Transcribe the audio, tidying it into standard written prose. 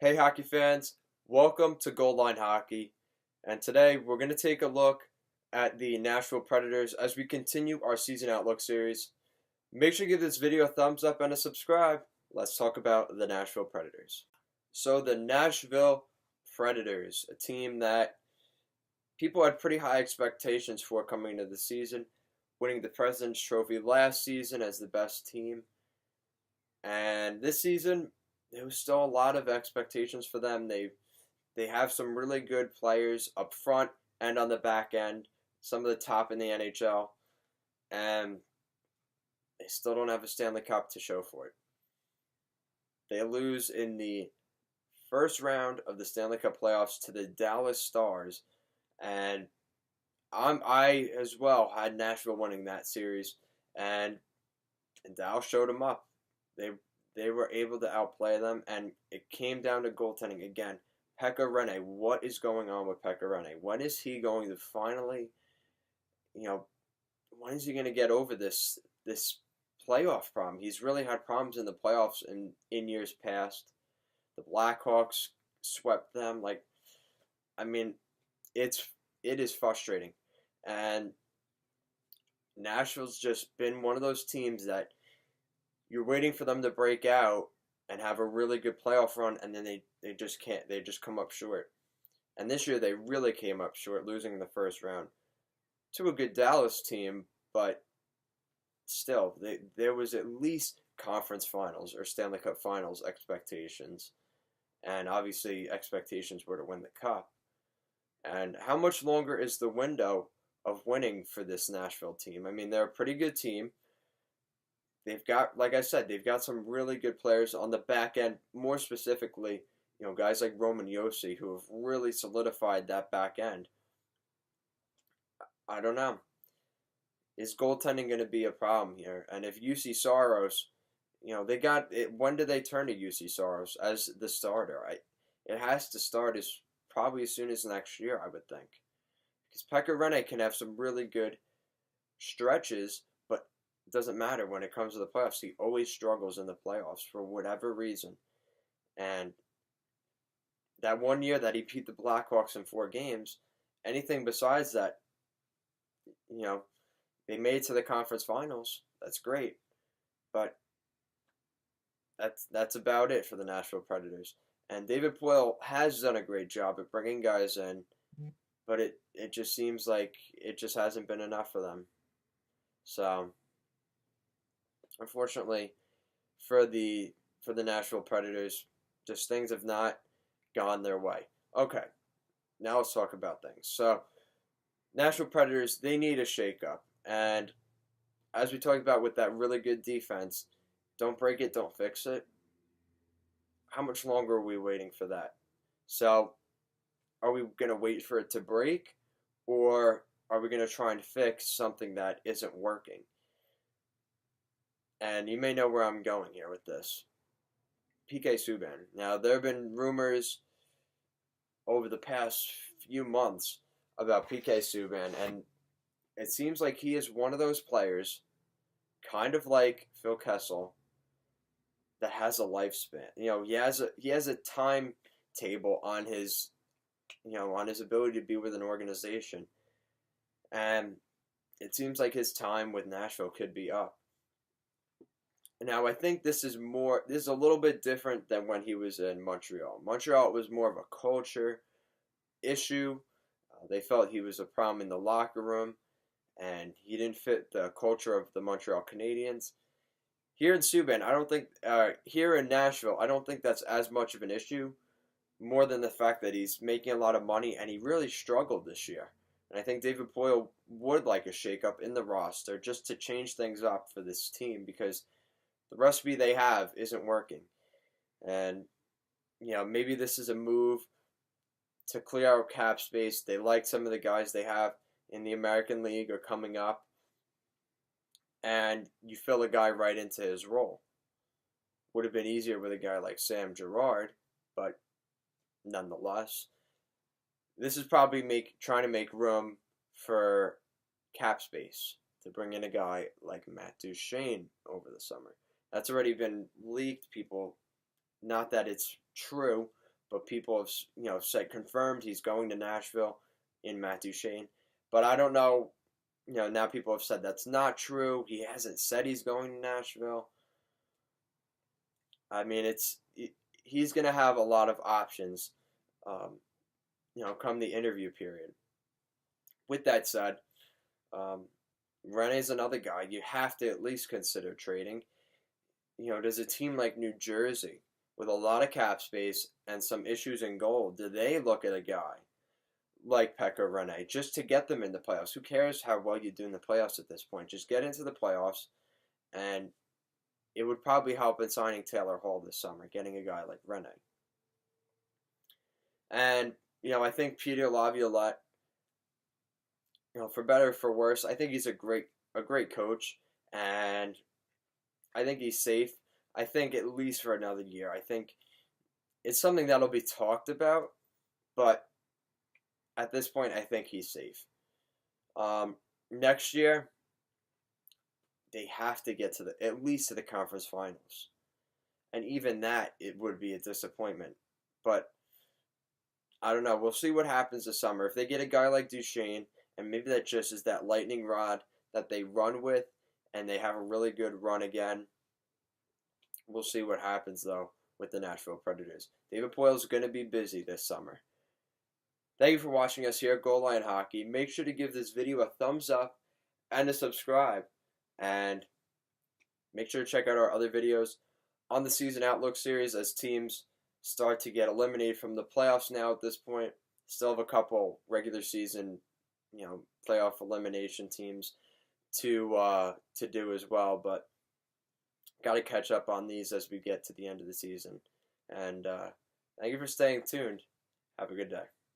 Hey hockey fans, welcome to Goal Line Hockey, and today we're going to take a look at the Nashville Predators as we continue our season outlook series. Make sure to give this video a thumbs up and a subscribe. Let's talk about the Nashville Predators. So the Nashville Predators, a team that people had pretty high expectations for coming into the season, winning the President's Trophy last season as the best team, and this season there was still a lot of expectations for them. They have some really good players up front and on the back end, some of the top in the NHL, and they still don't have a Stanley Cup to show for it. They lose in the first round of the Stanley Cup playoffs to the Dallas Stars, and I as well had Nashville winning that series, and Dallas showed them up. They they were able to outplay them, and it came down to goaltending again. Pekka Rinne, what is going on with Pekka Rinne? When is he going to finally, you know, when is he going to get over this playoff problem? He's really had problems in the playoffs in years past. The Blackhawks swept them. I mean, it is frustrating, and Nashville's just been one of those teams that you're waiting for them to break out and have a really good playoff run, and then they just can't. They just come up short. And this year they really came up short, losing in the first round to a good Dallas team, but still, there was at least conference finals or Stanley Cup finals expectations, and obviously expectations were to win the cup. And how much longer is the window of winning for this Nashville team? I mean, they're a pretty good team. They've got, like I said, they've got some really good players on the back end. More specifically, guys like Roman Josi who have really solidified that back end. I don't know. Is goaltending going to be a problem here? And if UC Saros, they got it. When do they turn to UC Saros as the starter? It has to start probably as soon as next year, I would think, because Pekka Rinne can have some really good stretches. It doesn't matter when it comes to the playoffs. He always struggles in the playoffs for whatever reason. And that one year that he beat the Blackhawks in 4 games, anything besides that, they made it to the conference finals. That's great. But that's about it for the Nashville Predators. And David Poile has done a great job at bringing guys in, but it just seems like it just hasn't been enough for them. So unfortunately, for the Nashville Predators, just things have not gone their way. Okay, now let's talk about things. So, Nashville Predators, they need a shakeup, and as we talked about with that really good defense, don't break it, don't fix it. How much longer are we waiting for that? So, are we going to wait for it to break, or are we going to try and fix something that isn't working? And you may know where I'm going here with this. PK Subin. Now, there have been rumors over the past few months about PK Subin, and it seems like he is one of those players, kind of like Phil Kessel, that has a lifespan. He has a timetable on his on his ability to be with an organization, and it seems like his time with Nashville could be up. Now, I think this is a little bit different than when he was in Montreal. Montreal was more of a culture issue. They felt he was a problem in the locker room, and he didn't fit the culture of the Montreal Canadiens. Here in Subin, here in Nashville, I don't think that's as much of an issue, more than the fact that he's making a lot of money, and he really struggled this year. And I think David Poile would like a shakeup in the roster just to change things up for this team, because the recipe they have isn't working. And, maybe this is a move to clear out cap space. They like some of the guys they have in the American League are coming up. And you fill a guy right into his role. Would have been easier with a guy like Sam Girard, but nonetheless, this is probably trying to make room for cap space to bring in a guy like Matt Duchene over the summer. That's already been leaked, people. Not that it's true, but people have said confirmed he's going to Nashville in Matt Duchene. But I don't know. Now people have said that's not true. He hasn't said he's going to Nashville. I mean, he's going to have a lot of options, come the interview period. With that said, Rene's another guy you have to at least consider trading. Does a team like New Jersey, with a lot of cap space and some issues in goal, do they look at a guy like Pekka Rinne just to get them in the playoffs? Who cares how well you do in the playoffs at this point? Just get into the playoffs, and it would probably help in signing Taylor Hall this summer, getting a guy like Rinne. And, I think Peter Laviolette, for better or for worse, I think he's a great coach, and I think he's safe. I think at least for another year. I think it's something that'll be talked about, but at this point, I think he's safe. Next year, they have to get at least to the conference finals, and even that, it would be a disappointment. But I don't know. We'll see what happens this summer. If they get a guy like Duchene, and maybe that just is that lightning rod that they run with, and they have a really good run again. We'll see what happens, though, with the Nashville Predators. David Poile is going to be busy this summer. Thank you for watching us here at Goal Line Hockey. Make sure to give this video a thumbs up and to subscribe. And make sure to check out our other videos on the Season Outlook series as teams start to get eliminated from the playoffs now at this point. Still have a couple regular season, playoff elimination teams to do as well, but got to catch up on these as we get to the end of the season. And thank you for staying tuned. Have a good day.